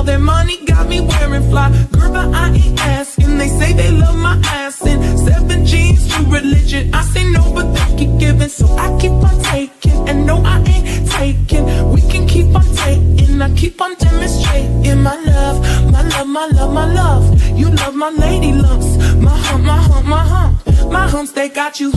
all that money got me wearing fly. Girl, but I ain't asking. They say they love my ass in 7 jeans, true religion. I say no, but they keep giving, so I keep on taking. And no, I ain't taking. We can keep on taking. I keep on demonstrating my love, my love, my love, my love. You love my lady lumps, my hump, my hump, my hump. My humps, they got you.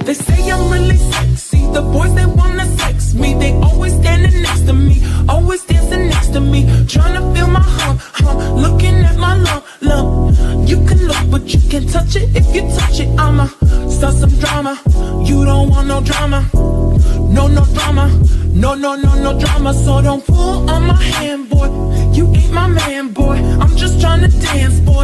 They say I'm really sexy. The boys, they wanna sex me. They always standing next to me, always dancing next to me, trying to feel my hump, hump, looking at my lump, lump. You can look, but you can't touch it. If you touch it, I'ma start some drama. You don't want no drama, no, no drama, no, no, no, no drama. So don't pull on my hand, boy. You ain't my man, boy. I'm just trying to dance, boy.